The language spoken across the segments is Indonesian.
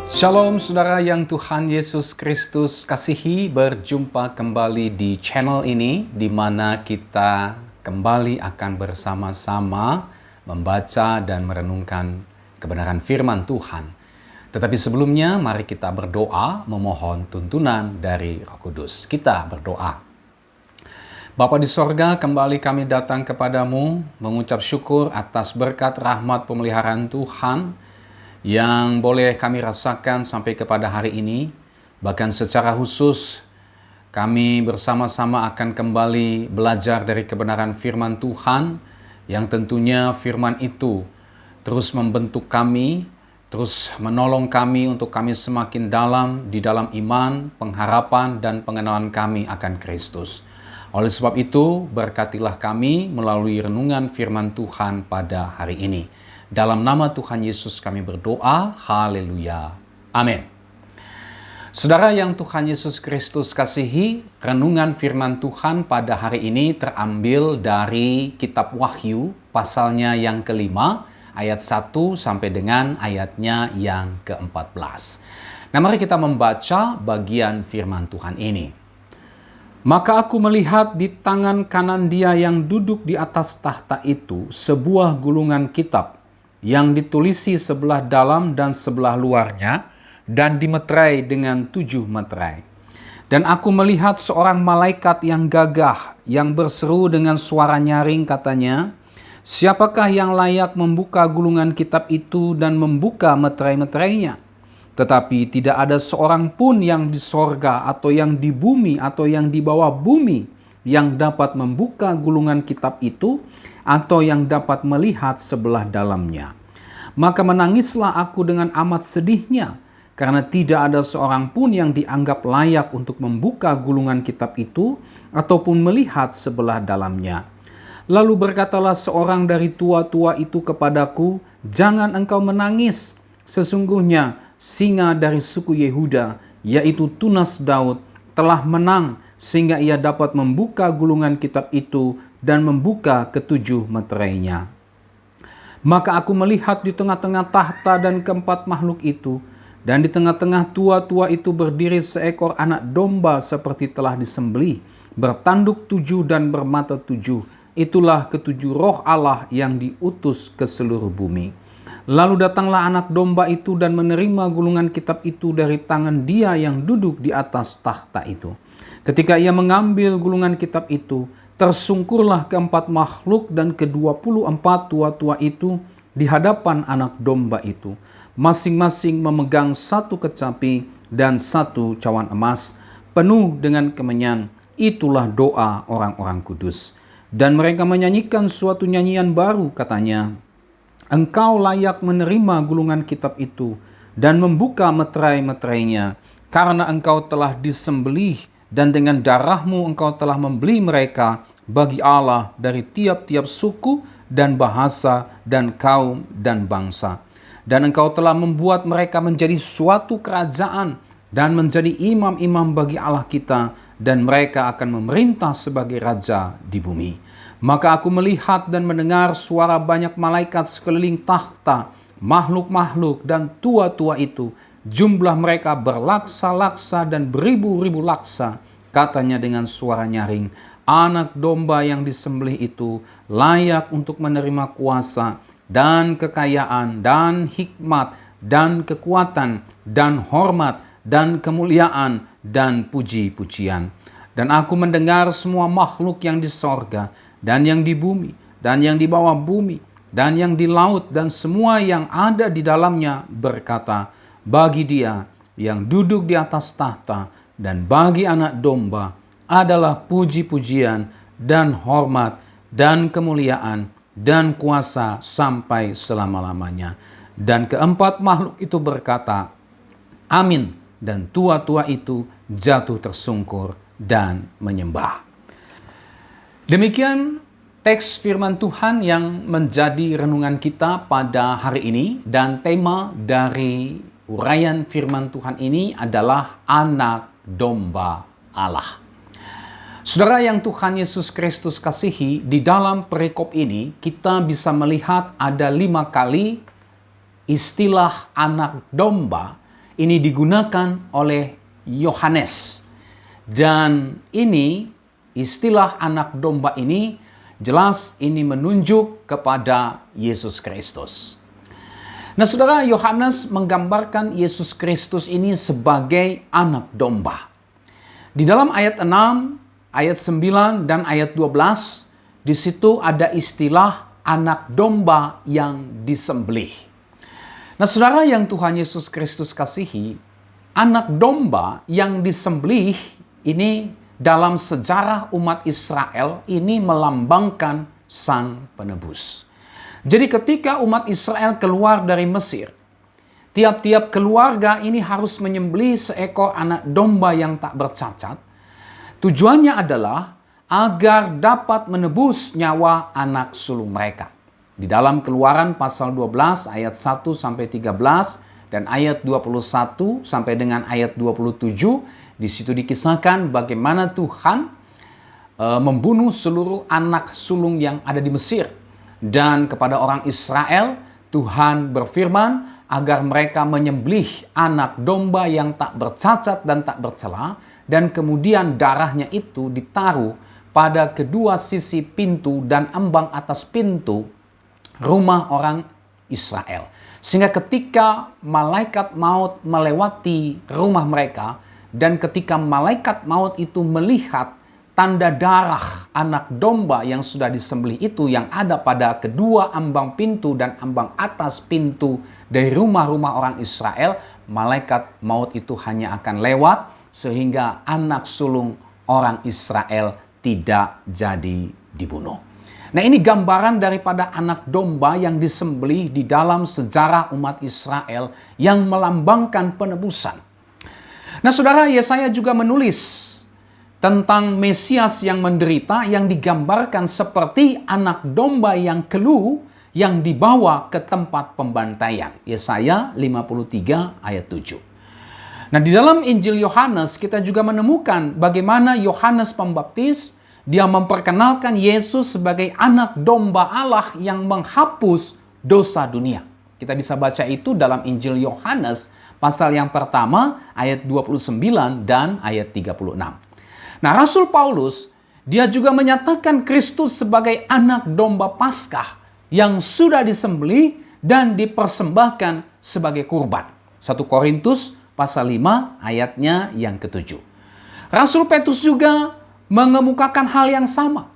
Shalom saudara yang Tuhan Yesus Kristus kasihi, berjumpa kembali di channel ini di mana kita kembali akan bersama-sama membaca dan merenungkan kebenaran firman Tuhan. Tetapi sebelumnya mari kita berdoa memohon tuntunan dari Roh Kudus. Kita berdoa. Bapa di sorga, kembali kami datang kepadamu mengucap syukur atas berkat rahmat pemeliharaan Tuhan yang boleh kami rasakan sampai kepada hari ini. Bahkan secara khusus kami bersama-sama akan kembali belajar dari kebenaran firman Tuhan, yang tentunya firman itu terus membentuk kami, terus menolong kami untuk kami semakin dalam di dalam iman, pengharapan, dan pengenalan kami akan Kristus. Oleh sebab itu, berkatilah kami melalui renungan firman Tuhan pada hari ini. Dalam nama Tuhan Yesus kami berdoa, haleluya, amin. Saudara yang Tuhan Yesus Kristus kasihi, renungan firman Tuhan pada hari ini terambil dari kitab Wahyu, pasalnya yang kelima, ayat 1 sampai dengan ayatnya yang ke-14. Nah, mari kita membaca bagian firman Tuhan ini. Maka aku melihat di tangan kanan Dia yang duduk di atas tahta itu sebuah gulungan kitab yang ditulisi sebelah dalam dan sebelah luarnya, dan dimeterai dengan 7 meterai. Dan aku melihat seorang malaikat yang gagah, yang berseru dengan suara nyaring, katanya, "Siapakah yang layak membuka gulungan kitab itu dan membuka meterai-meterainya?" Tetapi tidak ada seorang pun yang di sorga atau yang di bumi atau yang di bawah bumi yang dapat membuka gulungan kitab itu atau yang dapat melihat sebelah dalamnya. Maka menangislah aku dengan amat sedihnya, karena tidak ada seorang pun yang dianggap layak untuk membuka gulungan kitab itu ataupun melihat sebelah dalamnya. Lalu berkatalah seorang dari tua-tua itu kepadaku, "Jangan engkau menangis. Sesungguhnya singa dari suku Yehuda, yaitu tunas Daud, telah menang sehingga ia dapat membuka gulungan kitab itu dan membuka ketujuh meterainya." Maka aku melihat di tengah-tengah tahta dan keempat makhluk itu, dan di tengah-tengah tua-tua itu berdiri seekor anak domba seperti telah disembelih, bertanduk 7 dan bermata 7. Itulah ketujuh roh Allah yang diutus ke seluruh bumi. Lalu datanglah anak domba itu dan menerima gulungan kitab itu dari tangan Dia yang duduk di atas tahta itu. Ketika ia mengambil gulungan kitab itu, tersungkurlah keempat makhluk dan ke-24 tua-tua itu di hadapan anak domba itu, masing-masing memegang satu kecapi dan satu cawan emas, penuh dengan kemenyan. Itulah doa orang-orang kudus. Dan mereka menyanyikan suatu nyanyian baru, katanya, "Engkau layak menerima gulungan kitab itu dan membuka meterai-meterainya, karena engkau telah disembelih, dan dengan darahmu engkau telah membeli mereka bagi Allah dari tiap-tiap suku dan bahasa dan kaum dan bangsa. Dan engkau telah membuat mereka menjadi suatu kerajaan dan menjadi imam-imam bagi Allah kita, dan mereka akan memerintah sebagai raja di bumi." Maka aku melihat dan mendengar suara banyak malaikat sekeliling tahta, makhluk-makhluk dan tua-tua itu. Jumlah mereka berlaksa-laksa dan beribu-ribu laksa. Katanya dengan suara nyaring, "Anak domba yang disembelih itu layak untuk menerima kuasa dan kekayaan dan hikmat dan kekuatan dan hormat dan kemuliaan dan puji-pujian." Dan aku mendengar semua makhluk yang di sorga dan yang di bumi dan yang di bawah bumi dan yang di laut dan semua yang ada di dalamnya berkata, "Bagi Dia yang duduk di atas tahta dan bagi anak domba adalah puji-pujian dan hormat dan kemuliaan dan kuasa sampai selama-lamanya." Dan keempat makhluk itu berkata, "Amin." Dan tua-tua itu jatuh tersungkur dan menyembah. Demikian teks firman Tuhan yang menjadi renungan kita pada hari ini, dan tema dari uraian firman Tuhan ini adalah anak domba Allah. Saudara yang Tuhan Yesus Kristus kasihi, di dalam perikop ini kita bisa melihat ada 5 kali istilah anak domba ini digunakan oleh Yohanes. Dan ini istilah anak domba ini jelas ini menunjuk kepada Yesus Kristus. Nah, saudara, Yohanes menggambarkan Yesus Kristus ini sebagai anak domba. Di dalam ayat 6, ayat 9, dan ayat 12, di situ ada istilah anak domba yang disembelih. Nah, saudara yang Tuhan Yesus Kristus kasihi, anak domba yang disembelih ini dalam sejarah umat Israel ini melambangkan Sang Penebus. Jadi ketika umat Israel keluar dari Mesir, tiap-tiap keluarga ini harus menyembelih seekor anak domba yang tak bercacat. Tujuannya adalah agar dapat menebus nyawa anak sulung mereka. Di dalam Keluaran pasal 12 ayat 1 sampai 13 dan ayat 21 sampai dengan ayat 27, di situ dikisahkan bagaimana Tuhan membunuh seluruh anak sulung yang ada di Mesir. Dan kepada orang Israel, Tuhan berfirman agar mereka menyembelih anak domba yang tak bercacat dan tak bercela, dan kemudian darahnya itu ditaruh pada kedua sisi pintu dan ambang atas pintu rumah orang Israel. Sehingga ketika malaikat maut melewati rumah mereka, dan ketika malaikat maut itu melihat tanda darah anak domba yang sudah disembelih itu yang ada pada kedua ambang pintu dan ambang atas pintu dari rumah-rumah orang Israel, malaikat maut itu hanya akan lewat sehingga anak sulung orang Israel tidak jadi dibunuh. Nah, ini gambaran daripada anak domba yang disembelih di dalam sejarah umat Israel yang melambangkan penebusan. Nah, saudara, Yesaya juga menulis tentang Mesias yang menderita yang digambarkan seperti anak domba yang keluh yang dibawa ke tempat pembantaian. Yesaya 53 ayat 7. Nah, di dalam Injil Yohanes kita juga menemukan bagaimana Yohanes Pembaptis dia memperkenalkan Yesus sebagai anak domba Allah yang menghapus dosa dunia. Kita bisa baca itu dalam Injil Yohanes pasal yang pertama ayat 29 dan ayat 36. Nah, Rasul Paulus, dia juga menyatakan Kristus sebagai anak domba Paskah yang sudah disembelih dan dipersembahkan sebagai kurban. 1 Korintus pasal 5 ayatnya yang ke-7. Rasul Petrus juga mengemukakan hal yang sama.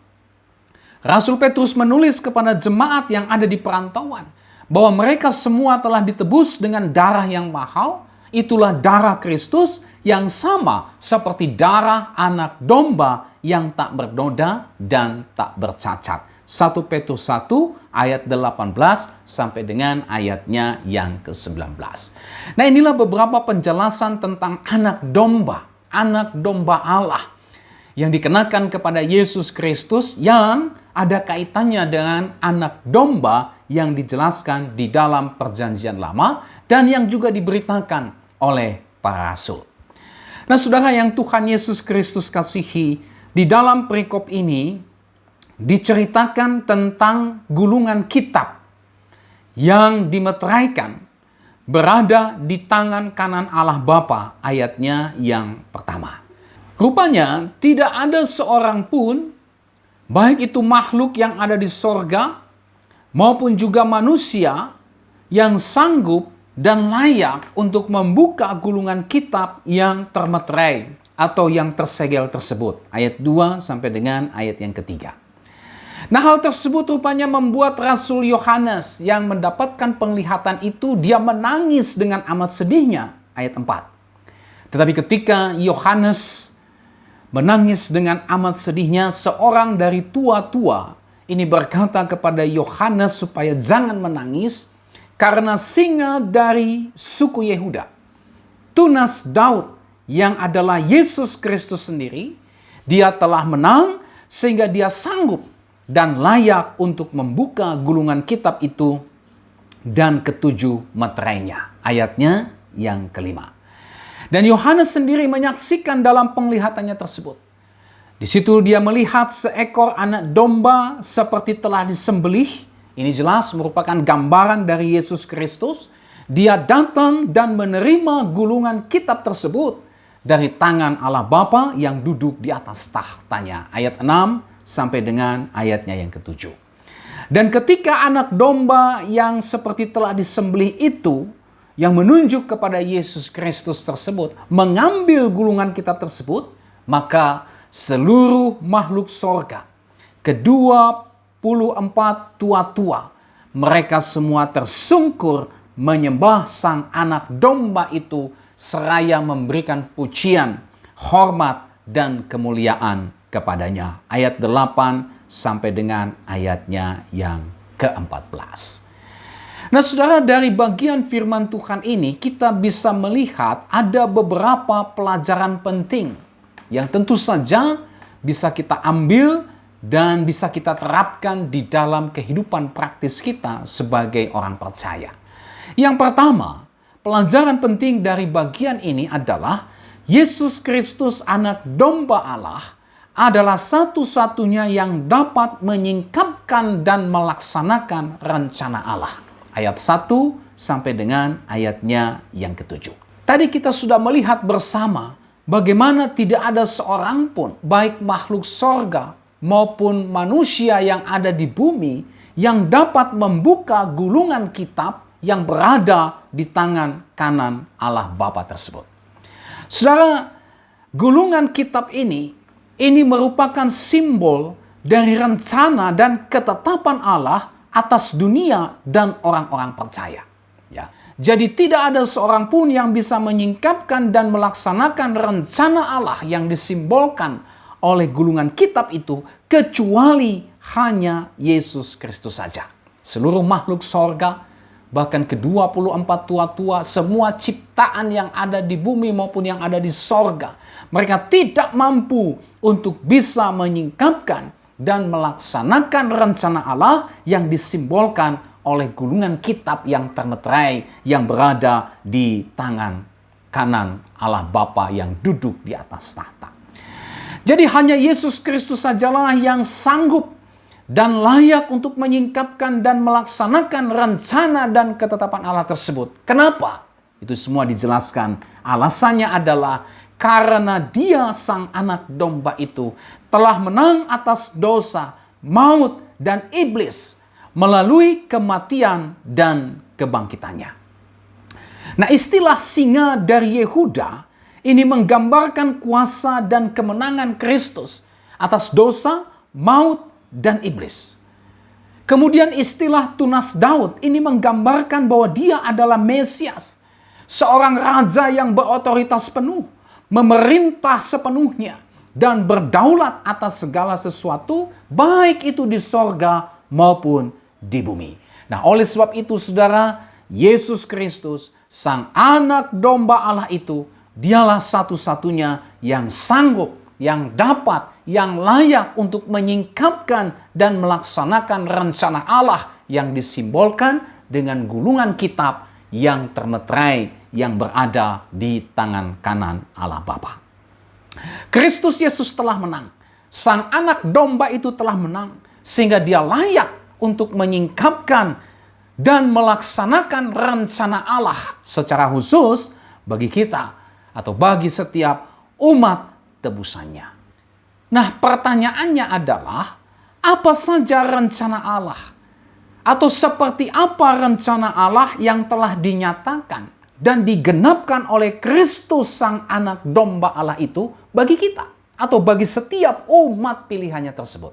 Rasul Petrus menulis kepada jemaat yang ada di perantauan bahwa mereka semua telah ditebus dengan darah yang mahal. Itulah darah Kristus yang sama seperti darah anak domba yang tak bernoda dan tak bercacat. 1 Petrus 1 ayat 18 sampai dengan ayatnya yang ke-19. Nah, inilah beberapa penjelasan tentang anak domba Allah yang dikenakan kepada Yesus Kristus yang ada kaitannya dengan anak domba yang dijelaskan di dalam Perjanjian Lama dan yang juga diberitakan oleh para rasul. Nah, saudara yang Tuhan Yesus Kristus kasihi, di dalam perikop ini diceritakan tentang gulungan kitab yang dimeteraikan berada di tangan kanan Allah Bapa, ayatnya yang pertama. Rupanya tidak ada seorang pun, baik itu makhluk yang ada di sorga maupun juga manusia, yang sanggup dan layak untuk membuka gulungan kitab yang termeterai atau yang tersegel tersebut. Ayat 2 sampai dengan ayat yang ketiga. Nah, hal tersebut rupanya membuat Rasul Yohanes yang mendapatkan penglihatan itu, dia menangis dengan amat sedihnya. Ayat 4. Tetapi ketika Yohanes menangis dengan amat sedihnya, seorang dari tua-tua ini berkata kepada Yohanes supaya jangan menangis, karena singa dari suku Yehuda, tunas Daud yang adalah Yesus Kristus sendiri, dia telah menang sehingga dia sanggup dan layak untuk membuka gulungan kitab itu dan ketujuh meterainya. Ayatnya yang kelima. Dan Yohanes sendiri menyaksikan dalam penglihatannya tersebut. Di situ dia melihat seekor anak domba seperti telah disembelih. Ini jelas merupakan gambaran dari Yesus Kristus. Dia datang dan menerima gulungan kitab tersebut dari tangan Allah Bapa yang duduk di atas tahtanya. Ayat 6 sampai dengan ayatnya yang ke-7. Dan ketika anak domba yang seperti telah disembelih itu, yang menunjuk kepada Yesus Kristus tersebut, mengambil gulungan kitab tersebut, maka seluruh makhluk sorga, ke-24 tua-tua, mereka semua tersungkur menyembah sang anak domba itu, seraya memberikan pujian, hormat, dan kemuliaan kepadanya. Ayat 8 sampai dengan ayatnya yang ke-14. Nah saudara, dari bagian firman Tuhan ini kita bisa melihat ada beberapa pelajaran penting yang tentu saja bisa kita ambil dan bisa kita terapkan di dalam kehidupan praktis kita sebagai orang percaya. Yang pertama, pelajaran penting dari bagian ini adalah Yesus Kristus anak domba Allah adalah satu-satunya yang dapat menyingkapkan dan melaksanakan rencana Allah. Ayat 1 sampai dengan ayatnya yang ke-7. Tadi kita sudah melihat bersama bagaimana tidak ada seorang pun, baik makhluk sorga maupun manusia yang ada di bumi, yang dapat membuka gulungan kitab yang berada di tangan kanan Allah Bapa tersebut. Saudara, gulungan kitab ini merupakan simbol dari rencana dan ketetapan Allah atas dunia dan orang-orang percaya. Ya. Jadi tidak ada seorang pun yang bisa menyingkapkan dan melaksanakan rencana Allah yang disimbolkan oleh gulungan kitab itu kecuali hanya Yesus Kristus saja. Seluruh makhluk sorga, bahkan ke-24 tua-tua, semua ciptaan yang ada di bumi maupun yang ada di sorga, mereka tidak mampu untuk bisa menyingkapkan dan melaksanakan rencana Allah yang disimbolkan oleh gulungan kitab yang termeterai yang berada di tangan kanan Allah Bapa yang duduk di atas tahta. Jadi hanya Yesus Kristus sajalah yang sanggup dan layak untuk menyingkapkan dan melaksanakan rencana dan ketetapan Allah tersebut. Kenapa? Itu semua dijelaskan. Alasannya adalah karena Dia sang anak domba itu telah menang atas dosa, maut, dan iblis melalui kematian dan kebangkitannya. Nah, istilah singa dari Yehuda ini menggambarkan kuasa dan kemenangan Kristus atas dosa, maut, dan iblis. Kemudian istilah tunas Daud ini menggambarkan bahwa Dia adalah Mesias, seorang raja yang berotoritas penuh, memerintah sepenuhnya, dan berdaulat atas segala sesuatu, baik itu di sorga maupun di bumi. Nah, oleh sebab itu, saudara, Yesus Kristus, sang anak domba Allah itu, Dialah satu-satunya yang sanggup, yang dapat, yang layak untuk menyingkapkan dan melaksanakan rencana Allah yang disimbolkan dengan gulungan kitab yang termeterai yang berada di tangan kanan Allah Bapa. Kristus Yesus telah menang. Sang anak domba itu telah menang sehingga Dia layak untuk menyingkapkan dan melaksanakan rencana Allah secara khusus bagi kita atau bagi setiap umat tebusannya. Nah, pertanyaannya adalah, apa saja rencana Allah? Atau seperti apa rencana Allah yang telah dinyatakan dan digenapkan oleh Kristus sang anak domba Allah itu bagi kita atau bagi setiap umat pilihannya tersebut?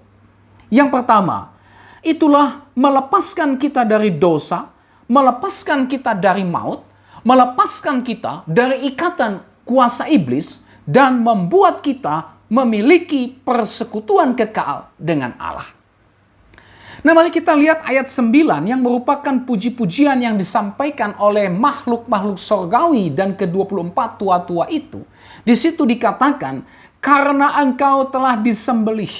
Yang pertama, itulah melepaskan kita dari dosa, melepaskan kita dari maut, melepaskan kita dari ikatan kuasa iblis, dan membuat kita memiliki persekutuan kekal dengan Allah. Nah, mari kita lihat ayat 9 yang merupakan puji-pujian yang disampaikan oleh makhluk-makhluk sorgawi dan ke-24 tua-tua itu. Di situ dikatakan, karena engkau telah disembelih,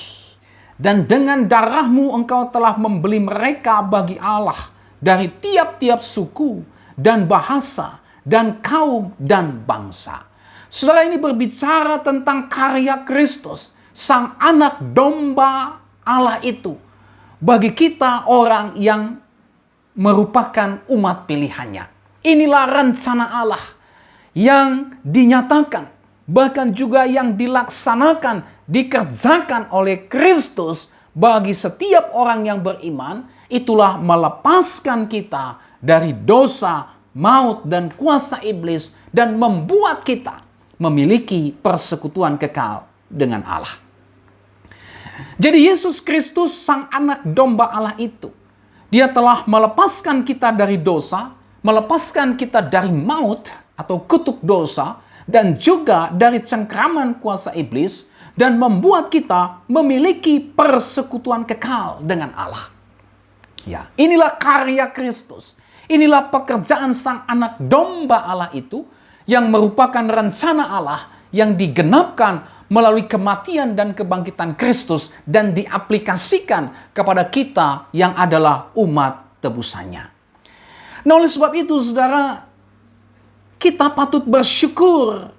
dan dengan darahmu engkau telah membeli mereka bagi Allah dari tiap-tiap suku dan bahasa dan kaum dan bangsa. Saudara, ini berbicara tentang karya Kristus, sang anak domba Allah itu, bagi kita orang yang merupakan umat pilihannya. Inilah rencana Allah yang dinyatakan, bahkan juga yang dilaksanakan, dikerjakan oleh Kristus bagi setiap orang yang beriman. Itulah melepaskan kita dari dosa, maut, dan kuasa iblis, dan membuat kita memiliki persekutuan kekal dengan Allah. Jadi Yesus Kristus, Sang Anak Domba Allah itu, Dia telah melepaskan kita dari dosa, melepaskan kita dari maut atau kutuk dosa, dan juga dari cengkraman kuasa iblis, dan membuat kita memiliki persekutuan kekal dengan Allah. Ya, inilah karya Kristus. Inilah pekerjaan Sang Anak Domba Allah itu, yang merupakan rencana Allah yang digenapkan melalui kematian dan kebangkitan Kristus dan diaplikasikan kepada kita yang adalah umat tebusannya. Nah, oleh sebab itu, saudara, kita patut bersyukur.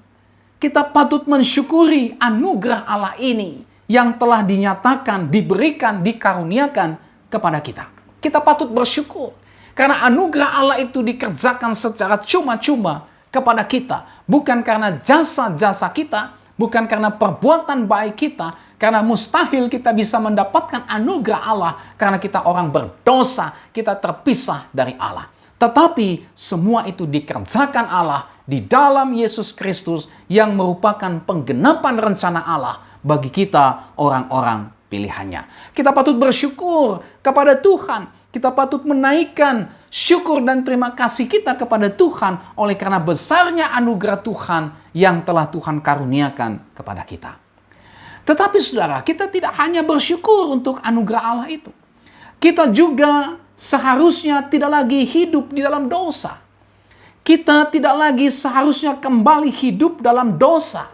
Kita patut mensyukuri anugerah Allah ini yang telah dinyatakan, diberikan, dikaruniakan kepada kita. Kita patut bersyukur karena anugerah Allah itu dikerjakan secara cuma-cuma kepada kita. Bukan karena jasa-jasa kita, bukan karena perbuatan baik kita, karena mustahil kita bisa mendapatkan anugerah Allah karena kita orang berdosa, kita terpisah dari Allah. Tetapi semua itu dikerjakan Allah di dalam Yesus Kristus yang merupakan penggenapan rencana Allah bagi kita orang-orang pilihannya. Kita patut bersyukur kepada Tuhan. Kita patut menaikkan syukur dan terima kasih kita kepada Tuhan oleh karena besarnya anugerah Tuhan yang telah Tuhan karuniakan kepada kita. Tetapi saudara, kita tidak hanya bersyukur untuk anugerah Allah itu. Kita juga seharusnya tidak lagi hidup di dalam dosa. Kita tidak lagi seharusnya kembali hidup dalam dosa,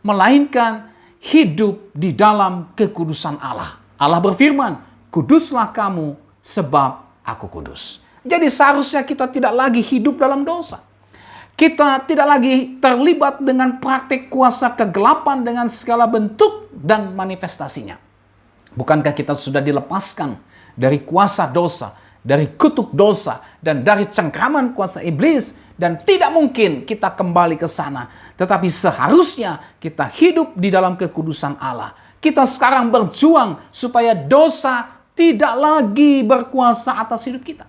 melainkan hidup di dalam kekudusan Allah. Allah berfirman, "Kuduslah kamu sebab aku kudus." Jadi seharusnya kita tidak lagi hidup dalam dosa. Kita tidak lagi terlibat dengan praktik kuasa kegelapan dengan segala bentuk dan manifestasinya. Bukankah kita sudah dilepaskan dari kuasa dosa, dari kutuk dosa, dan dari cengkraman kuasa iblis, dan tidak mungkin kita kembali ke sana. Tetapi seharusnya kita hidup di dalam kekudusan Allah. Kita sekarang berjuang supaya dosa tidak lagi berkuasa atas hidup kita.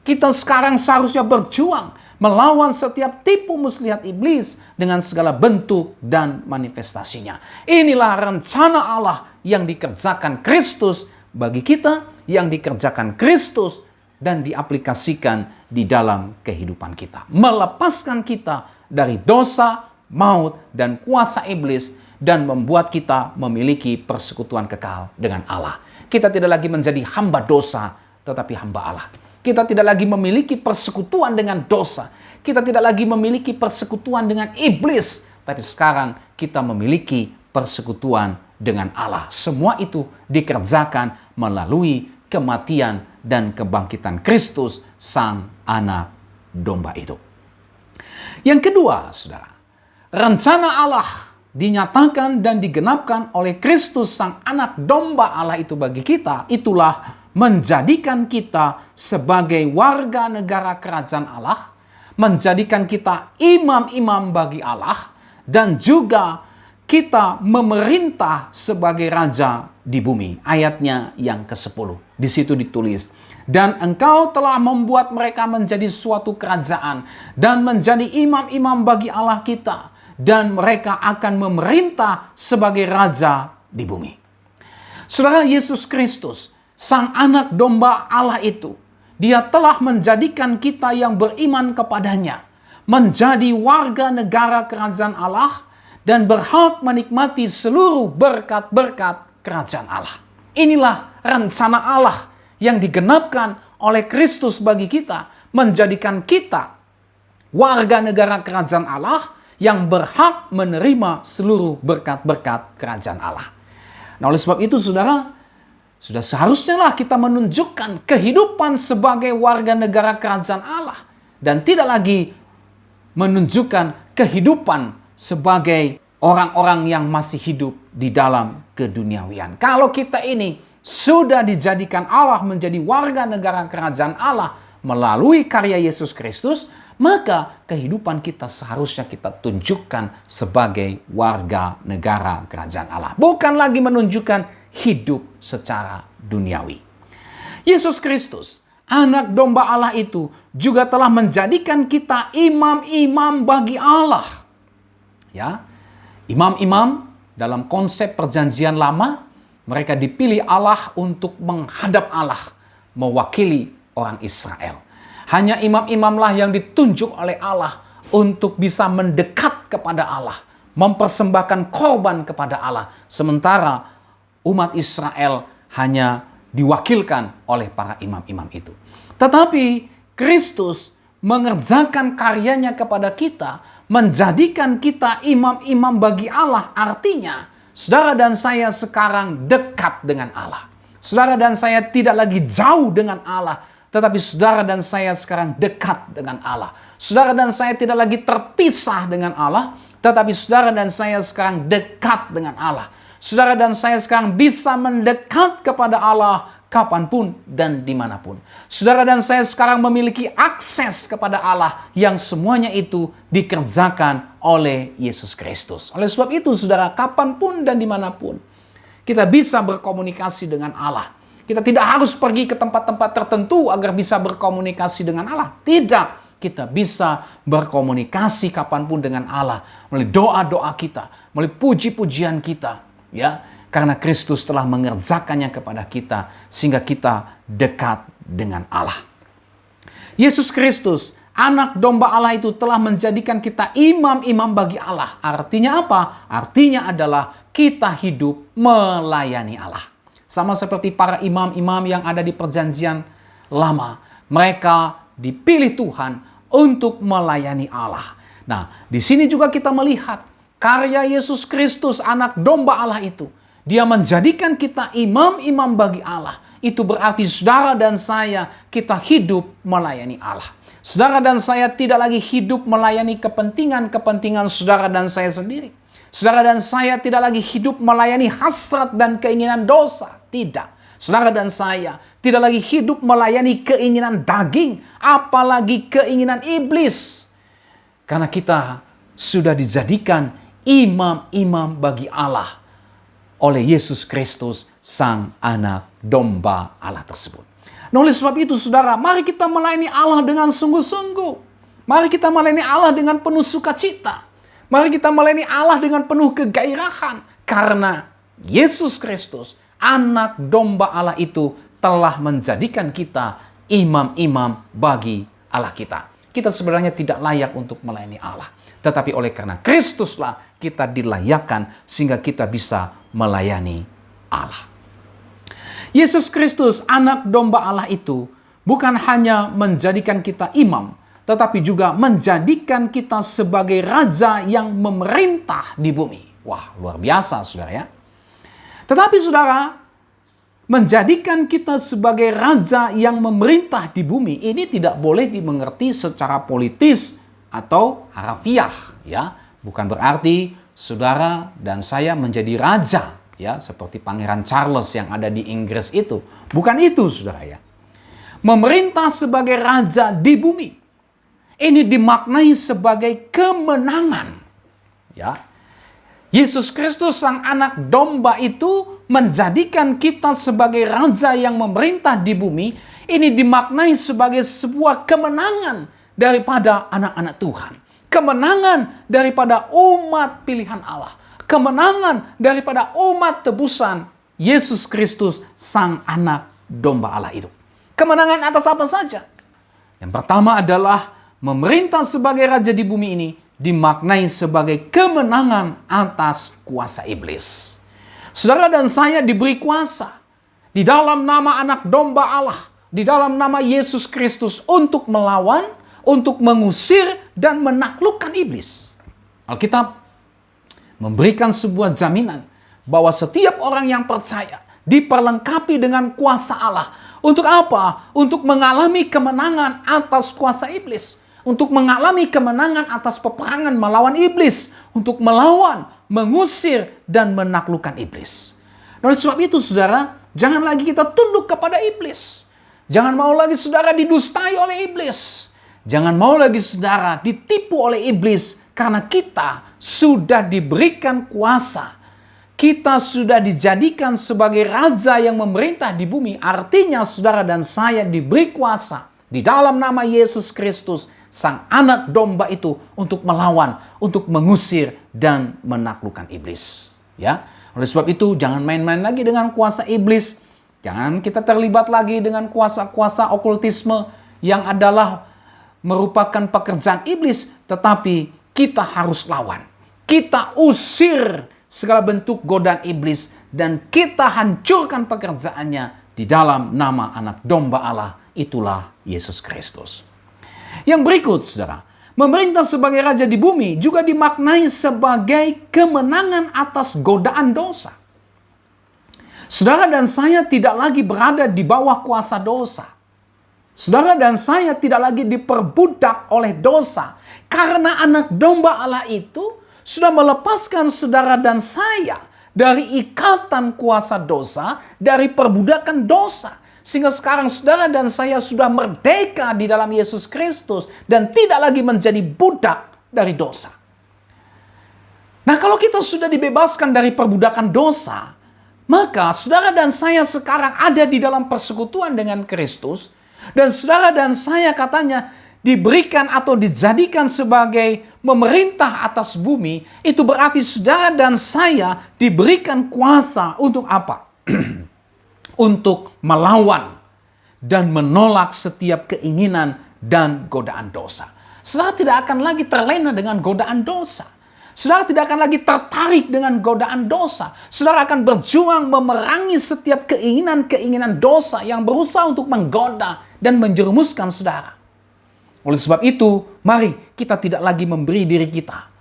Kita sekarang seharusnya berjuang melawan setiap tipu muslihat iblis dengan segala bentuk dan manifestasinya. Inilah rencana Allah yang dikerjakan Kristus bagi kita, yang dikerjakan Kristus dan diaplikasikan di dalam kehidupan kita. Melepaskan kita dari dosa, maut, dan kuasa iblis, dan membuat kita memiliki persekutuan kekal dengan Allah. Kita tidak lagi menjadi hamba dosa, tetapi hamba Allah. Kita tidak lagi memiliki persekutuan dengan dosa. Kita tidak lagi memiliki persekutuan dengan iblis. Tapi sekarang kita memiliki persekutuan dengan Allah. Semua itu dikerjakan melalui kematian dan kebangkitan Kristus, Sang Anak Domba itu. Yang kedua, saudara, rencana Allah dinyatakan dan digenapkan oleh Kristus, Sang Anak Domba Allah itu bagi kita, itulah menjadikan kita sebagai warga negara kerajaan Allah, menjadikan kita imam-imam bagi Allah, dan juga kita memerintah sebagai raja di bumi. Ayatnya yang ke-10. Di situ ditulis, "Dan engkau telah membuat mereka menjadi suatu kerajaan dan menjadi imam-imam bagi Allah kita, dan mereka akan memerintah sebagai raja di bumi." Saudara, Yesus Kristus, Sang Anak Domba Allah itu, Dia telah menjadikan kita yang beriman kepadanya menjadi warga negara kerajaan Allah dan berhak menikmati seluruh berkat-berkat kerajaan Allah. Inilah rencana Allah yang digenapkan oleh Kristus bagi kita, menjadikan kita warga negara kerajaan Allah yang berhak menerima seluruh berkat-berkat kerajaan Allah. Nah, oleh sebab itu, saudara, sudah seharusnya lah kita menunjukkan kehidupan sebagai warga negara kerajaan Allah dan tidak lagi menunjukkan kehidupan sebagai orang-orang yang masih hidup di dalam keduniawian. Kalau kita ini sudah dijadikan Allah menjadi warga negara kerajaan Allah melalui karya Yesus Kristus, maka kehidupan kita seharusnya kita tunjukkan sebagai warga negara kerajaan Allah. Bukan lagi menunjukkan hidup secara duniawi. Yesus Kristus, anak domba Allah itu juga telah menjadikan kita imam-imam bagi Allah. Ya, imam-imam dalam konsep perjanjian lama, mereka dipilih Allah untuk menghadap Allah, mewakili orang Israel. Hanya imam-imamlah yang ditunjuk oleh Allah untuk bisa mendekat kepada Allah, mempersembahkan korban kepada Allah. Sementara umat Israel hanya diwakilkan oleh para imam-imam itu. Tetapi Kristus mengerjakan karyanya kepada kita, menjadikan kita imam-imam bagi Allah. Artinya, saudara dan saya sekarang dekat dengan Allah. Saudara dan saya tidak lagi jauh dengan Allah, tetapi saudara dan saya sekarang dekat dengan Allah. Saudara dan saya tidak lagi terpisah dengan Allah, tetapi saudara dan saya sekarang dekat dengan Allah. Saudara dan saya sekarang bisa mendekat kepada Allah kapanpun dan dimanapun. Saudara dan saya sekarang memiliki akses kepada Allah yang semuanya itu dikerjakan oleh Yesus Kristus. Oleh sebab itu, saudara, kapanpun dan dimanapun kita bisa berkomunikasi dengan Allah. Kita tidak harus pergi ke tempat-tempat tertentu agar bisa berkomunikasi dengan Allah. Tidak. Kita bisa berkomunikasi kapanpun dengan Allah melalui doa-doa kita, melalui puji-pujian kita. Ya, karena Kristus telah mengerjakannya kepada kita sehingga kita dekat dengan Allah. Yesus Kristus, anak domba Allah itu telah menjadikan kita imam-imam bagi Allah. Artinya apa? Artinya adalah kita hidup melayani Allah. Sama seperti para imam-imam yang ada di perjanjian lama. Mereka dipilih Tuhan untuk melayani Allah. Nah, di sini juga kita melihat karya Yesus Kristus, anak domba Allah itu. Dia menjadikan kita imam-imam bagi Allah. Itu berarti saudara dan saya, kita hidup melayani Allah. Saudara dan saya tidak lagi hidup melayani kepentingan-kepentingan saudara dan saya sendiri. Saudara dan saya tidak lagi hidup melayani hasrat dan keinginan dosa. Tidak. Saudara dan saya tidak lagi hidup melayani keinginan daging, apalagi keinginan iblis. Karena kita sudah dijadikan imam-imam bagi Allah oleh Yesus Kristus, sang anak domba Allah tersebut. Nah, oleh sebab itu, saudara, mari kita melayani Allah dengan sungguh-sungguh. Mari kita melayani Allah dengan penuh sukacita. Mari kita melayani Allah dengan penuh kegairahan. Karena Yesus Kristus, anak domba Allah itu telah menjadikan kita imam-imam bagi Allah kita. Kita sebenarnya tidak layak untuk melayani Allah. Tetapi oleh karena Kristuslah kita dilayakkan sehingga kita bisa melayani Allah. Yesus Kristus, anak domba Allah itu bukan hanya menjadikan kita imam, tetapi juga menjadikan kita sebagai raja yang memerintah di bumi. Wah, luar biasa, saudara ya. Tetapi saudara, menjadikan kita sebagai raja yang memerintah di bumi ini tidak boleh dimengerti secara politis atau harafiah, ya. Bukan berarti saudara dan saya menjadi raja, ya, seperti Pangeran Charles yang ada di Inggris itu. Bukan itu, saudara ya. Memerintah sebagai raja di bumi ini dimaknai sebagai kemenangan, ya. Yesus Kristus, sang anak domba itu menjadikan kita sebagai raja yang memerintah di bumi. Ini dimaknai sebagai sebuah kemenangan daripada anak-anak Tuhan. Kemenangan daripada umat pilihan Allah. Kemenangan daripada umat tebusan Yesus Kristus, sang anak domba Allah itu. Kemenangan atas apa saja? Yang pertama adalah memerintah sebagai raja di bumi ini dimaknai sebagai kemenangan atas kuasa iblis. Saudara dan saya diberi kuasa di dalam nama anak domba Allah, di dalam nama Yesus Kristus untuk melawan, untuk mengusir dan menaklukkan iblis. Alkitab memberikan sebuah jaminan bahwa setiap orang yang percaya diperlengkapi dengan kuasa Allah. Untuk apa? Untuk mengalami kemenangan atas kuasa iblis. Untuk mengalami kemenangan atas peperangan melawan iblis. Untuk melawan, mengusir, dan menaklukkan iblis. Oleh sebab itu, saudara, jangan lagi kita tunduk kepada iblis. Jangan mau lagi saudara didustai oleh iblis. Jangan mau lagi saudara ditipu oleh iblis, karena kita sudah diberikan kuasa. Kita sudah dijadikan sebagai raja yang memerintah di bumi. Artinya saudara dan saya diberi kuasa di dalam nama Yesus Kristus, Sang Anak Domba itu, untuk melawan, untuk mengusir dan menaklukkan iblis. Ya, oleh sebab itu jangan main-main lagi dengan kuasa iblis. Jangan kita terlibat lagi dengan kuasa-kuasa okultisme yang adalah merupakan pekerjaan iblis, tetapi kita harus lawan. Kita usir segala bentuk godaan iblis dan kita hancurkan pekerjaannya di dalam nama Anak Domba Allah, itulah Yesus Kristus. Yang berikut, saudara, memerintah sebagai raja di bumi juga dimaknai sebagai kemenangan atas godaan dosa. Saudara dan saya tidak lagi berada di bawah kuasa dosa. Saudara dan saya tidak lagi diperbudak oleh dosa. Karena Anak Domba Allah itu sudah melepaskan saudara dan saya dari ikatan kuasa dosa, dari perbudakan dosa. Sehingga sekarang saudara dan saya sudah merdeka di dalam Yesus Kristus dan tidak lagi menjadi budak dari dosa. Nah, kalau kita sudah dibebaskan dari perbudakan dosa, maka saudara dan saya sekarang ada di dalam persekutuan dengan Kristus. Dan saudara dan saya katanya diberikan atau dijadikan sebagai memerintah atas bumi. Itu berarti saudara dan saya diberikan kuasa untuk apa? Untuk melawan dan menolak setiap keinginan dan godaan dosa. Saudara tidak akan lagi terlena dengan godaan dosa. Saudara tidak akan lagi tertarik dengan godaan dosa. Saudara akan berjuang memerangi setiap keinginan-keinginan dosa yang berusaha untuk menggoda dan menjerumuskan saudara. Oleh sebab itu, mari kita tidak lagi memberi diri kita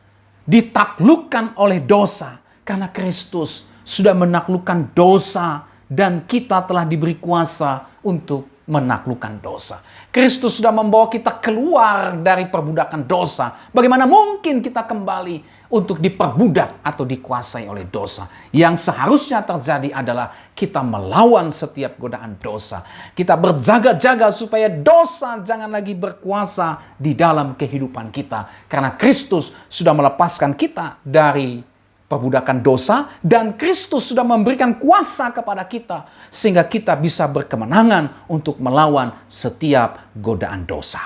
ditaklukkan oleh dosa, karena Kristus sudah menaklukkan dosa dan kita telah diberi kuasa untuk menaklukkan dosa. Kristus sudah membawa kita keluar dari perbudakan dosa. Bagaimana mungkin kita kembali untuk diperbudak atau dikuasai oleh dosa? Yang seharusnya terjadi adalah kita melawan setiap godaan dosa. Kita berjaga-jaga supaya dosa jangan lagi berkuasa di dalam kehidupan kita. Karena Kristus sudah melepaskan kita dari perbudakan dosa dan Kristus sudah memberikan kuasa kepada kita sehingga kita bisa berkemenangan untuk melawan setiap godaan dosa.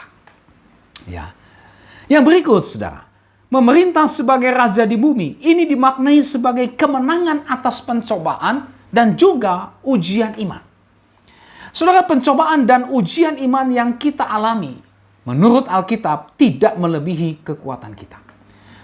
Ya. Yang berikut, saudara, memerintah sebagai raja di bumi ini dimaknai sebagai kemenangan atas pencobaan dan juga ujian iman. Saudara, pencobaan dan ujian iman yang kita alami menurut Alkitab tidak melebihi kekuatan kita.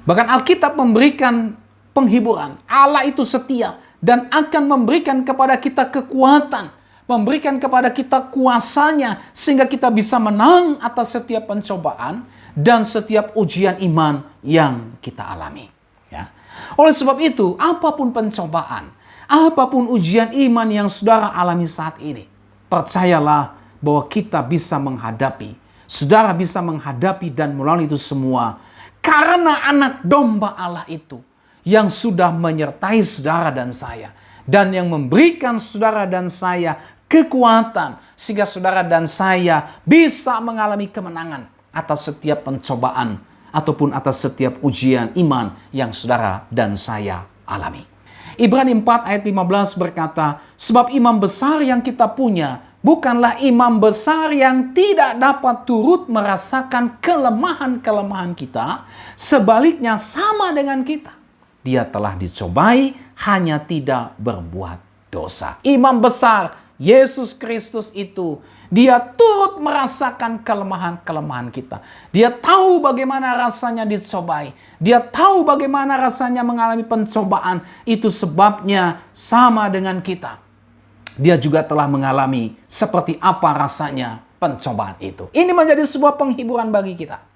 Bahkan Alkitab memberikan penghiburan. Allah itu setia dan akan memberikan kepada kita kekuatan, memberikan kepada kita kuasanya sehingga kita bisa menang atas setiap pencobaan dan setiap ujian iman yang kita alami. Ya. Oleh sebab itu, apapun pencobaan, apapun ujian iman yang saudara alami saat ini, percayalah bahwa kita bisa menghadapi, saudara bisa menghadapi dan melalui itu semua karena Anak Domba Allah itu yang sudah menyertai saudara dan saya. Dan yang memberikan saudara dan saya kekuatan. Sehingga saudara dan saya bisa mengalami kemenangan atas setiap pencobaan. Ataupun atas setiap ujian iman yang saudara dan saya alami. Ibrani 4 ayat 15 berkata, sebab imam besar yang kita punya bukanlah imam besar yang tidak dapat turut merasakan kelemahan-kelemahan kita. Sebaliknya sama dengan kita. Dia telah dicobai, hanya tidak berbuat dosa. Imam besar, Yesus Kristus itu, dia turut merasakan kelemahan-kelemahan kita. Dia tahu bagaimana rasanya dicobai. Dia tahu bagaimana rasanya mengalami pencobaan. Itu sebabnya sama dengan kita. Dia juga telah mengalami seperti apa rasanya pencobaan itu. Ini menjadi sebuah penghiburan bagi kita.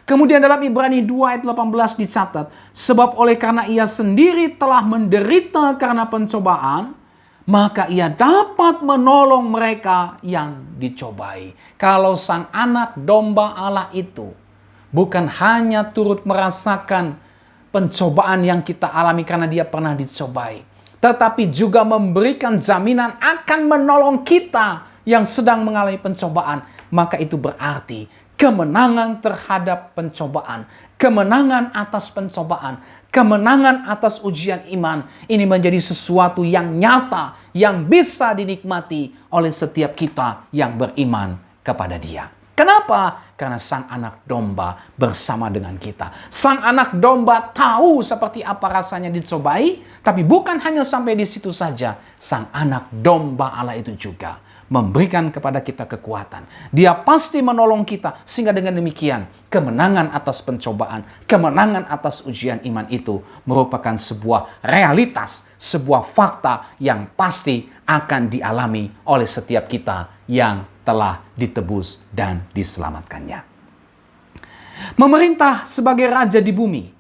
Kemudian dalam Ibrani 2 ayat 18 dicatat, sebab oleh karena ia sendiri telah menderita karena pencobaan, maka ia dapat menolong mereka yang dicobai. Kalau Sang Anak Domba Allah itu bukan hanya turut merasakan pencobaan yang kita alami karena dia pernah dicobai, tetapi juga memberikan jaminan akan menolong kita yang sedang mengalami pencobaan, maka itu berarti kemenangan terhadap pencobaan, kemenangan atas pencobaan, kemenangan atas ujian iman. Ini menjadi sesuatu yang nyata, yang bisa dinikmati oleh setiap kita yang beriman kepada Dia. Kenapa? Karena Sang Anak Domba bersama dengan kita. Sang Anak Domba tahu seperti apa rasanya dicobai, tapi bukan hanya sampai di situ saja. Sang Anak Domba Allah itu juga memberikan kepada kita kekuatan. Dia pasti menolong kita, sehingga dengan demikian kemenangan atas pencobaan, kemenangan atas ujian iman itu merupakan sebuah realitas, sebuah fakta yang pasti akan dialami oleh setiap kita yang telah ditebus dan diselamatkannya. Memerintah sebagai raja di bumi,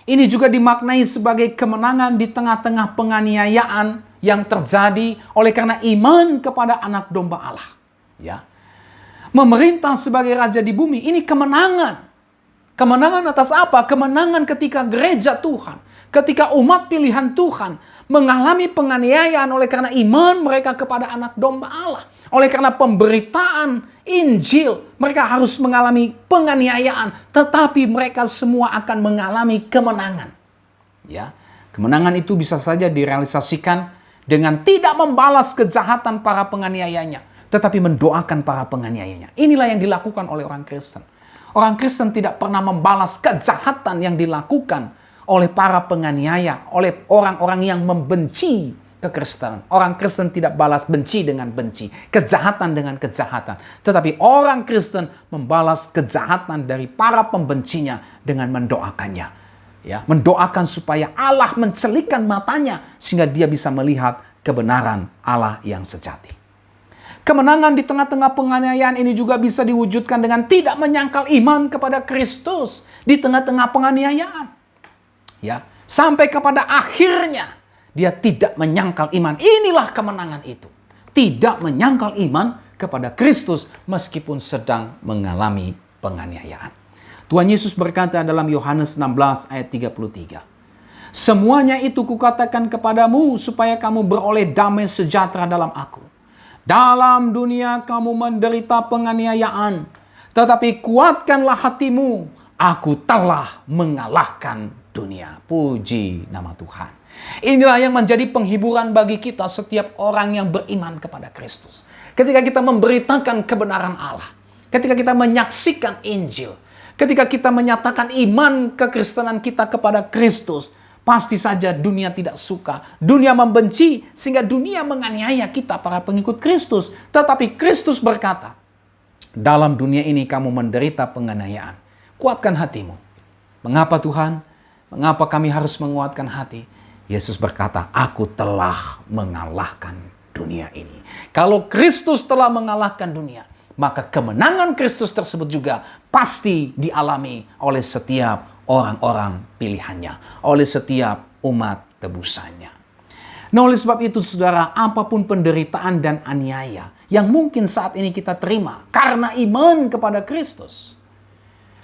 ini juga dimaknai sebagai kemenangan di tengah-tengah penganiayaan yang terjadi oleh karena iman kepada Anak Domba Allah. Ya, memerintah sebagai raja di bumi ini kemenangan. Kemenangan atas apa? Kemenangan ketika gereja Tuhan, ketika umat pilihan Tuhan mengalami penganiayaan oleh karena iman mereka kepada Anak Domba Allah. Oleh karena pemberitaan Injil, mereka harus mengalami penganiayaan, tetapi mereka semua akan mengalami kemenangan. Ya, kemenangan itu bisa saja direalisasikan dengan tidak membalas kejahatan para penganiayanya, tetapi mendoakan para penganiayanya. Inilah yang dilakukan oleh orang Kristen. Orang Kristen tidak pernah membalas kejahatan yang dilakukan oleh para penganiaya, oleh orang-orang yang membenci kekristenan. Orang Kristen tidak balas benci dengan benci, kejahatan dengan kejahatan. Tetapi orang Kristen membalas kejahatan dari para pembencinya dengan mendoakannya. Ya, mendoakan supaya Allah mencelikkan matanya sehingga dia bisa melihat kebenaran Allah yang sejati. Kemenangan di tengah-tengah penganiayaan ini juga bisa diwujudkan dengan tidak menyangkal iman kepada Kristus di tengah-tengah penganiayaan. Ya, sampai kepada akhirnya dia tidak menyangkal iman. Inilah kemenangan itu. Tidak menyangkal iman kepada Kristus meskipun sedang mengalami penganiayaan. Tuhan Yesus berkata dalam Yohanes 16 ayat 33. Semuanya itu kukatakan kepadamu supaya kamu beroleh damai sejahtera dalam aku. Dalam dunia kamu menderita penganiayaan, tetapi kuatkanlah hatimu. Aku telah mengalahkan dunia. Puji nama Tuhan. Inilah yang menjadi penghiburan bagi kita setiap orang yang beriman kepada Kristus. Ketika kita memberitakan kebenaran Allah, ketika kita menyaksikan Injil, ketika kita menyatakan iman kekristenan kita kepada Kristus, pasti saja dunia tidak suka. Dunia membenci sehingga dunia menganiaya kita para pengikut Kristus. Tetapi Kristus berkata, dalam dunia ini kamu menderita penganiayaan. Kuatkan hatimu. Mengapa Tuhan? Mengapa kami harus menguatkan hati? Yesus berkata, aku telah mengalahkan dunia ini. Kalau Kristus telah mengalahkan dunia, maka kemenangan Kristus tersebut juga pasti dialami oleh setiap orang-orang pilihannya, oleh setiap umat tebusannya. Nah, oleh sebab itu, saudara, apapun penderitaan dan aniaya yang mungkin saat ini kita terima karena iman kepada Kristus,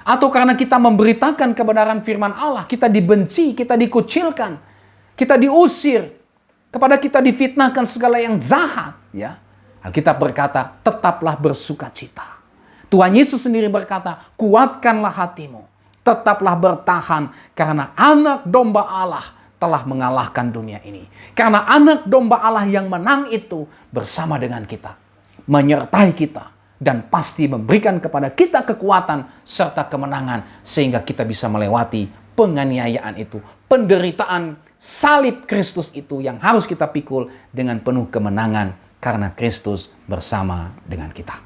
atau karena kita memberitakan kebenaran firman Allah, kita dibenci, kita dikucilkan, kita diusir, kepada kita difitnahkan segala yang jahat, ya. Alkitab berkata, tetaplah bersukacita. Tuhan Yesus sendiri berkata, kuatkanlah hatimu, tetaplah bertahan, karena Anak Domba Allah telah mengalahkan dunia ini. Karena Anak Domba Allah yang menang itu bersama dengan kita, menyertai kita, dan pasti memberikan kepada kita kekuatan serta kemenangan, sehingga kita bisa melewati penganiayaan itu, penderitaan salib Kristus itu yang harus kita pikul dengan penuh kemenangan karena Kristus bersama dengan kita.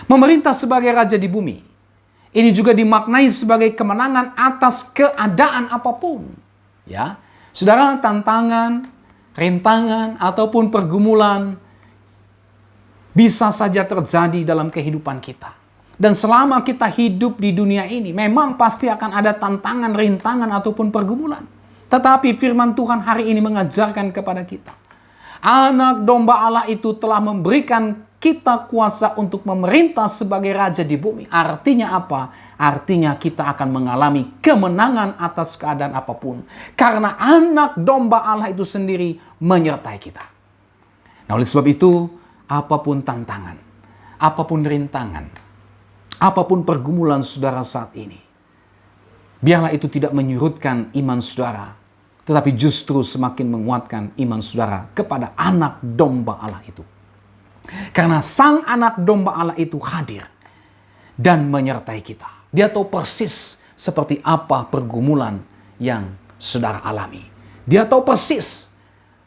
Memerintah sebagai raja di bumi, ini juga dimaknai sebagai kemenangan atas keadaan apapun. Ya, saudara, tantangan, rintangan, ataupun pergumulan bisa saja terjadi dalam kehidupan kita. Dan selama kita hidup di dunia ini, memang pasti akan ada tantangan, rintangan, ataupun pergumulan. Tetapi firman Tuhan hari ini mengajarkan kepada kita, Anak Domba Allah itu telah memberikan kita kuasa untuk memerintah sebagai raja di bumi. Artinya apa? Artinya kita akan mengalami kemenangan atas keadaan apapun. Karena Anak Domba Allah itu sendiri menyertai kita. Nah, oleh sebab itu, apapun tantangan, apapun rintangan, apapun pergumulan saudara saat ini, biarlah itu tidak menyurutkan iman saudara, tetapi justru semakin menguatkan iman saudara kepada anak domba Allah itu. Karena sang anak domba Allah itu hadir dan menyertai kita. Dia tahu persis seperti apa pergumulan yang saudara alami. Dia tahu persis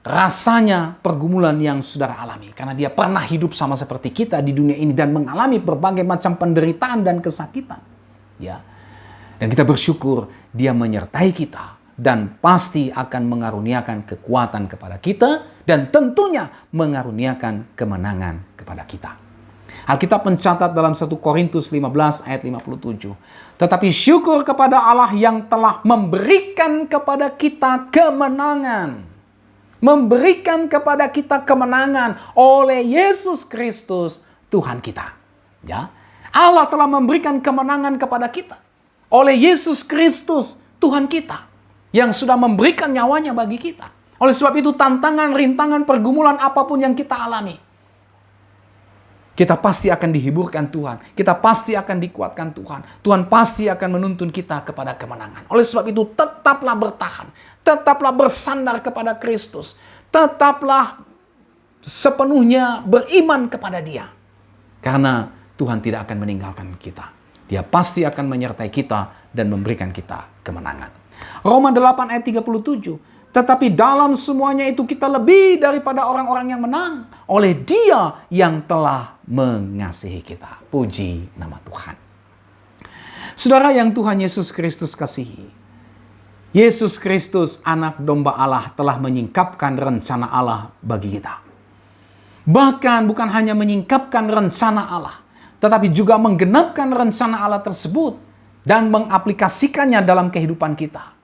rasanya pergumulan yang saudara alami. Karena dia pernah hidup sama seperti kita di dunia ini dan mengalami berbagai macam penderitaan dan kesakitan. Ya. Dan kita bersyukur dia menyertai kita dan pasti akan mengaruniakan kekuatan kepada kita dan tentunya mengaruniakan kemenangan kepada kita. Alkitab mencatat dalam 1 Korintus 15 ayat 57. Tetapi syukur kepada Allah yang telah memberikan kepada kita kemenangan. Memberikan kepada kita kemenangan oleh Yesus Kristus Tuhan kita. Ya, Allah telah memberikan kemenangan kepada kita oleh Yesus Kristus Tuhan kita yang sudah memberikan nyawanya bagi kita. Oleh sebab itu tantangan, rintangan, pergumulan apapun yang kita alami, kita pasti akan dihiburkan Tuhan. Kita pasti akan dikuatkan Tuhan. Tuhan pasti akan menuntun kita kepada kemenangan. Oleh sebab itu tetaplah bertahan. Tetaplah bersandar kepada Kristus. Tetaplah sepenuhnya beriman kepada Dia. Karena Tuhan tidak akan meninggalkan kita. Dia pasti akan menyertai kita dan memberikan kita kemenangan. Roma 8 ayat 37. Tetapi dalam semuanya itu kita lebih daripada orang-orang yang menang oleh Dia yang telah mengasihi kita. Puji nama Tuhan. Saudara yang Tuhan Yesus Kristus kasihi, Yesus Kristus anak domba Allah telah menyingkapkan rencana Allah bagi kita. Bahkan bukan hanya menyingkapkan rencana Allah, tetapi juga menggenapkan rencana Allah tersebut dan mengaplikasikannya dalam kehidupan kita.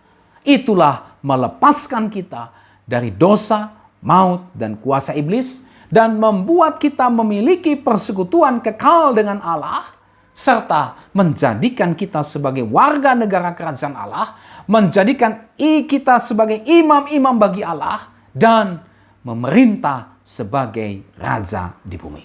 Itulah melepaskan kita dari dosa, maut, dan kuasa iblis, dan membuat kita memiliki persekutuan kekal dengan Allah, serta menjadikan kita sebagai warga negara kerajaan Allah, menjadikan kita sebagai imam-imam bagi Allah, dan memerintah sebagai raja di bumi.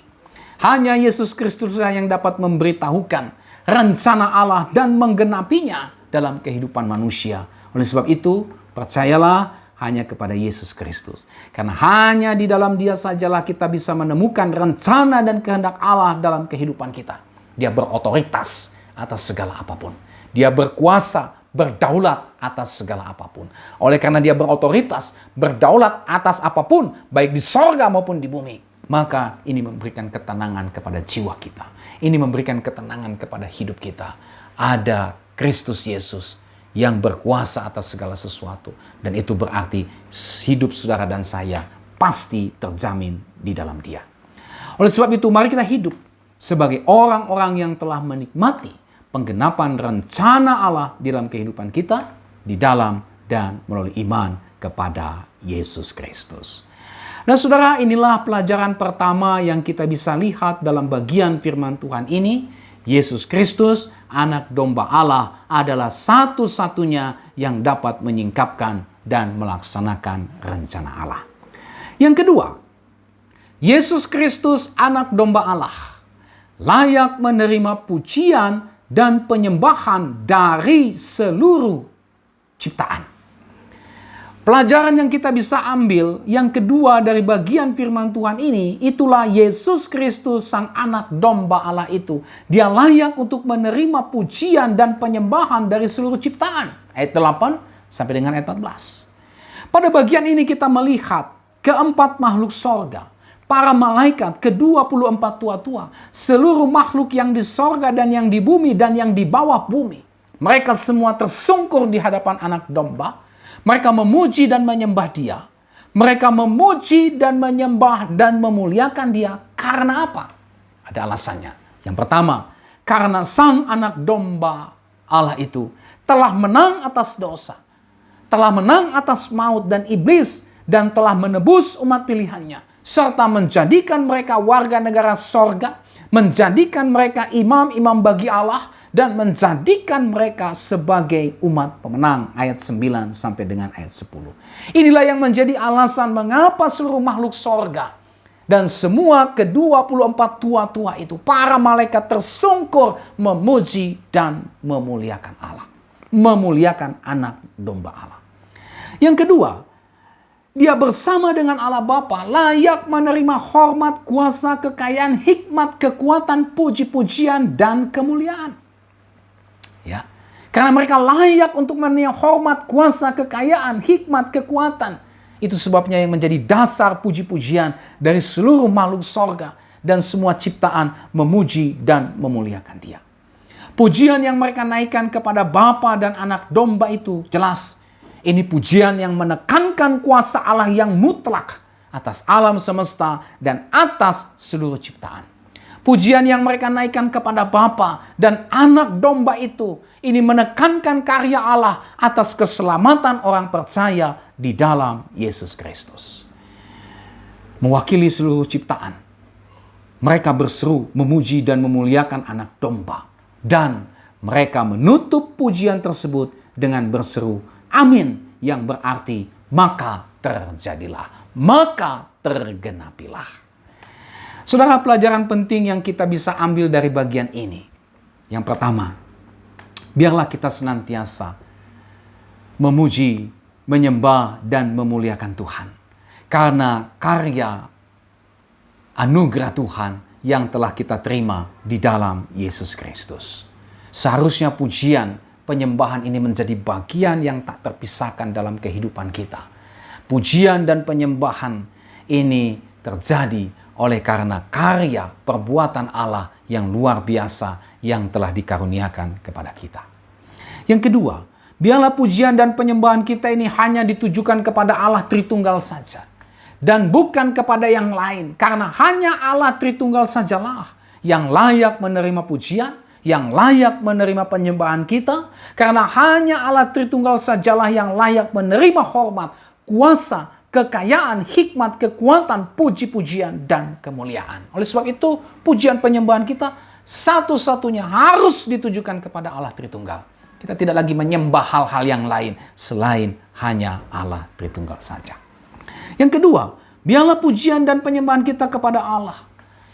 Hanya Yesus Kristus yang dapat memberitahukan rencana Allah dan menggenapinya dalam kehidupan manusia. Oleh sebab itu, percayalah hanya kepada Yesus Kristus. Karena hanya di dalam Dia sajalah kita bisa menemukan rencana dan kehendak Allah dalam kehidupan kita. Dia berotoritas atas segala apapun. Dia berkuasa, berdaulat atas segala apapun. Oleh karena Dia berotoritas, berdaulat atas apapun, baik di sorga maupun di bumi, maka ini memberikan ketenangan kepada jiwa kita. Ini memberikan ketenangan kepada hidup kita. Ada Kristus Yesus yang berkuasa atas segala sesuatu. Dan itu berarti hidup saudara dan saya pasti terjamin di dalam Dia. Oleh sebab itu mari kita hidup sebagai orang-orang yang telah menikmati penggenapan rencana Allah di dalam kehidupan kita, di dalam dan melalui iman kepada Yesus Kristus. Nah saudara, inilah pelajaran pertama yang kita bisa lihat dalam bagian firman Tuhan ini. Yesus Kristus, anak domba Allah, adalah satu-satunya yang dapat menyingkapkan dan melaksanakan rencana Allah. Yang kedua, Yesus Kristus, anak domba Allah, layak menerima pujian dan penyembahan dari seluruh ciptaan. Pelajaran yang kita bisa ambil yang kedua dari bagian firman Tuhan ini, itulah Yesus Kristus sang anak domba Allah itu. Dia layak untuk menerima pujian dan penyembahan dari seluruh ciptaan. Ayat 8 sampai dengan ayat 14. Pada bagian ini kita melihat keempat makhluk sorga, para malaikat, ke-24 tua-tua, seluruh makhluk yang di sorga dan yang di bumi dan yang di bawah bumi. Mereka semua tersungkur di hadapan anak domba. Mereka memuji dan menyembah Dia. Mereka memuji dan menyembah dan memuliakan Dia. Karena apa? Ada alasannya. Yang pertama, karena sang anak domba Allah itu telah menang atas dosa. Telah menang atas maut dan iblis. Dan telah menebus umat pilihannya. Serta menjadikan mereka warga negara sorga. Menjadikan mereka imam-imam bagi Allah. Dan menjadikan mereka sebagai umat pemenang. Ayat 9 sampai dengan ayat 10. Inilah yang menjadi alasan mengapa seluruh makhluk sorga Dan semua ke-24 tua-tua itu, para malaikat tersungkur memuji dan memuliakan Allah. Memuliakan anak domba Allah. Yang kedua, dia bersama dengan Allah Bapa layak menerima hormat, kuasa, kekayaan, hikmat, kekuatan, puji-pujian, dan kemuliaan. Ya, karena mereka layak untuk menerima hormat, kuasa, kekayaan, hikmat, kekuatan. Itu sebabnya yang menjadi dasar puji-pujian dari seluruh makhluk sorga dan semua ciptaan memuji dan memuliakan Dia. Pujian yang mereka naikkan kepada Bapa dan anak domba itu jelas. Ini pujian yang menekankan kuasa Allah yang mutlak atas alam semesta dan atas seluruh ciptaan. Pujian yang mereka naikkan kepada Bapa dan anak domba itu, ini menekankan karya Allah atas keselamatan orang percaya di dalam Yesus Kristus. Mewakili seluruh ciptaan, mereka berseru memuji dan memuliakan anak domba. Dan mereka menutup pujian tersebut dengan berseru, amin, yang berarti maka terjadilah, maka tergenapilah. Saudara, pelajaran penting yang kita bisa ambil dari bagian ini. Yang pertama, biarlah kita senantiasa memuji, menyembah, dan memuliakan Tuhan. Karena karya anugerah Tuhan yang telah kita terima di dalam Yesus Kristus. Seharusnya pujian, penyembahan ini menjadi bagian yang tak terpisahkan dalam kehidupan kita. Pujian dan penyembahan ini terjadi oleh karena karya perbuatan Allah yang luar biasa yang telah dikaruniakan kepada kita. Yang kedua, biarlah pujian dan penyembahan kita ini hanya ditujukan kepada Allah Tritunggal saja. Dan bukan kepada yang lain. Karena hanya Allah Tritunggal sajalah yang layak menerima pujian, yang layak menerima penyembahan kita. Karena hanya Allah Tritunggal sajalah yang layak menerima hormat, kuasa, kekayaan, hikmat, kekuatan, puji-pujian, dan kemuliaan. Oleh sebab itu, pujian penyembahan kita satu-satunya harus ditujukan kepada Allah Tritunggal. Kita tidak lagi menyembah hal-hal yang lain selain hanya Allah Tritunggal saja. Yang kedua, biarlah pujian dan penyembahan kita kepada Allah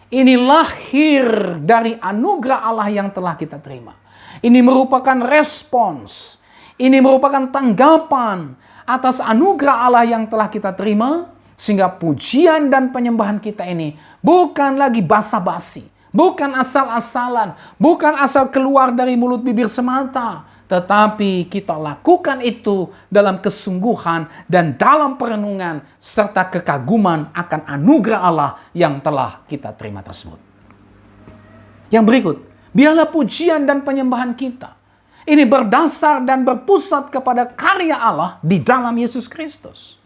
ini lahir dari anugerah Allah yang telah kita terima. Ini merupakan respons, ini merupakan tanggapan atas anugerah Allah yang telah kita terima, sehingga pujian dan penyembahan kita ini bukan lagi basa-basi, bukan asal-asalan, bukan asal keluar dari mulut bibir semata. Tetapi kita lakukan itu dalam kesungguhan dan dalam perenungan serta kekaguman akan anugerah Allah yang telah kita terima tersebut. Yang berikut, biarlah pujian dan penyembahan kita ini berdasar dan berpusat kepada karya Allah di dalam Yesus Kristus.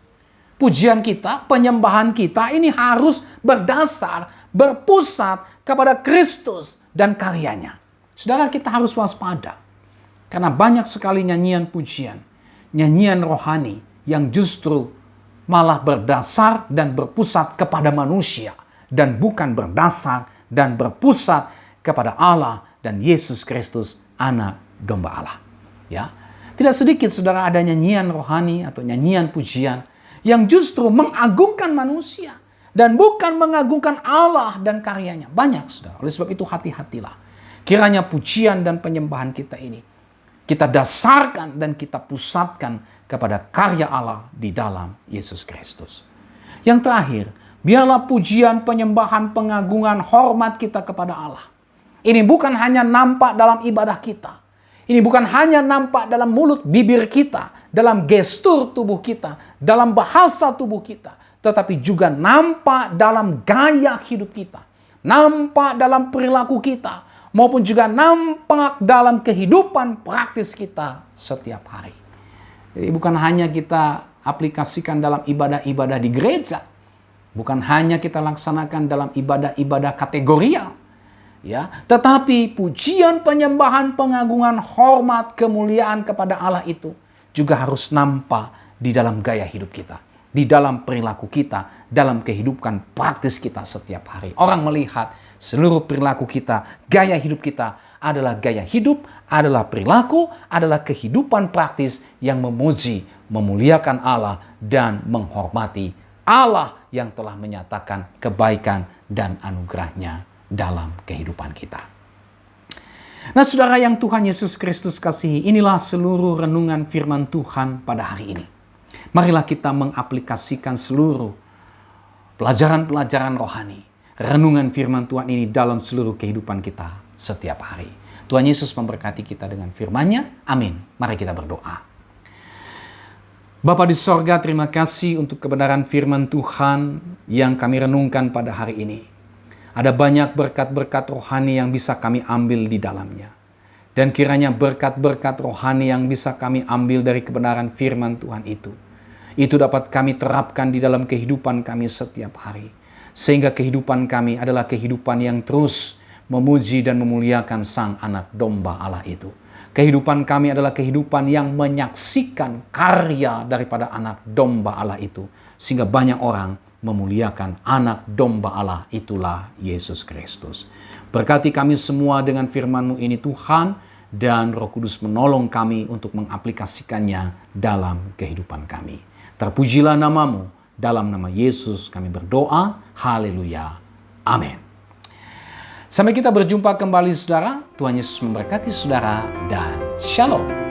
Pujian kita, penyembahan kita ini harus berdasar, berpusat kepada Kristus dan karyanya. Saudara, kita harus waspada. Karena banyak sekali nyanyian pujian, nyanyian rohani yang justru malah berdasar dan berpusat kepada manusia dan bukan berdasar dan berpusat kepada Allah dan Yesus Kristus, anak domba Allah. Ya. Tidak sedikit saudara ada nyanyian rohani atau nyanyian pujian yang justru mengagungkan manusia dan bukan mengagungkan Allah dan karyanya. Banyak saudara. Oleh sebab itu hati-hatilah. Kiranya pujian dan penyembahan kita ini kita dasarkan dan kita pusatkan kepada karya Allah di dalam Yesus Kristus. Yang terakhir, biarlah pujian, penyembahan, pengagungan, hormat kita kepada Allah. Ini bukan hanya nampak dalam ibadah kita. Ini bukan hanya nampak dalam mulut bibir kita, dalam gestur tubuh kita, dalam bahasa tubuh kita. Tetapi juga nampak dalam gaya hidup kita. Nampak dalam perilaku kita. Maupun juga nampak dalam kehidupan praktis kita setiap hari. Jadi bukan hanya kita aplikasikan dalam ibadah-ibadah di gereja. Bukan hanya kita laksanakan dalam ibadah-ibadah kategorial. Ya, tetapi pujian, penyembahan, pengagungan, hormat, kemuliaan kepada Allah itu juga harus nampak di dalam gaya hidup kita. Di dalam perilaku kita, dalam kehidupan praktis kita setiap hari. Orang melihat seluruh perilaku kita, gaya hidup kita adalah gaya hidup, adalah perilaku, adalah kehidupan praktis yang memuji, memuliakan Allah, dan menghormati Allah yang telah menyatakan kebaikan dan anugerahnya dalam kehidupan kita. Nah, saudara yang Tuhan Yesus Kristus kasihi, inilah seluruh renungan firman Tuhan pada hari ini. Marilah kita mengaplikasikan seluruh pelajaran-pelajaran rohani, renungan firman Tuhan ini dalam seluruh kehidupan kita setiap hari. Tuhan Yesus memberkati kita dengan firman-Nya. Amin. Mari kita berdoa. Bapa di sorga, terima kasih untuk kebenaran firman Tuhan yang kami renungkan pada hari ini. Ada banyak berkat-berkat rohani yang bisa kami ambil di dalamnya. Dan kiranya berkat-berkat rohani yang bisa kami ambil dari kebenaran firman Tuhan itu dapat kami terapkan di dalam kehidupan kami setiap hari. Sehingga kehidupan kami adalah kehidupan yang terus memuji dan memuliakan Sang Anak Domba Allah itu. Kehidupan kami adalah kehidupan yang menyaksikan karya daripada Anak Domba Allah itu. Sehingga banyak orang memuliakan Anak Domba Allah, itulah Yesus Kristus. Berkati kami semua dengan firman-Mu ini Tuhan, dan Roh Kudus menolong kami untuk mengaplikasikannya dalam kehidupan kami. Terpujilah nama-Mu, dalam nama Yesus kami berdoa. Haleluya. Amin. Sampai kita berjumpa kembali saudara. Tuhan Yesus memberkati saudara dan shalom.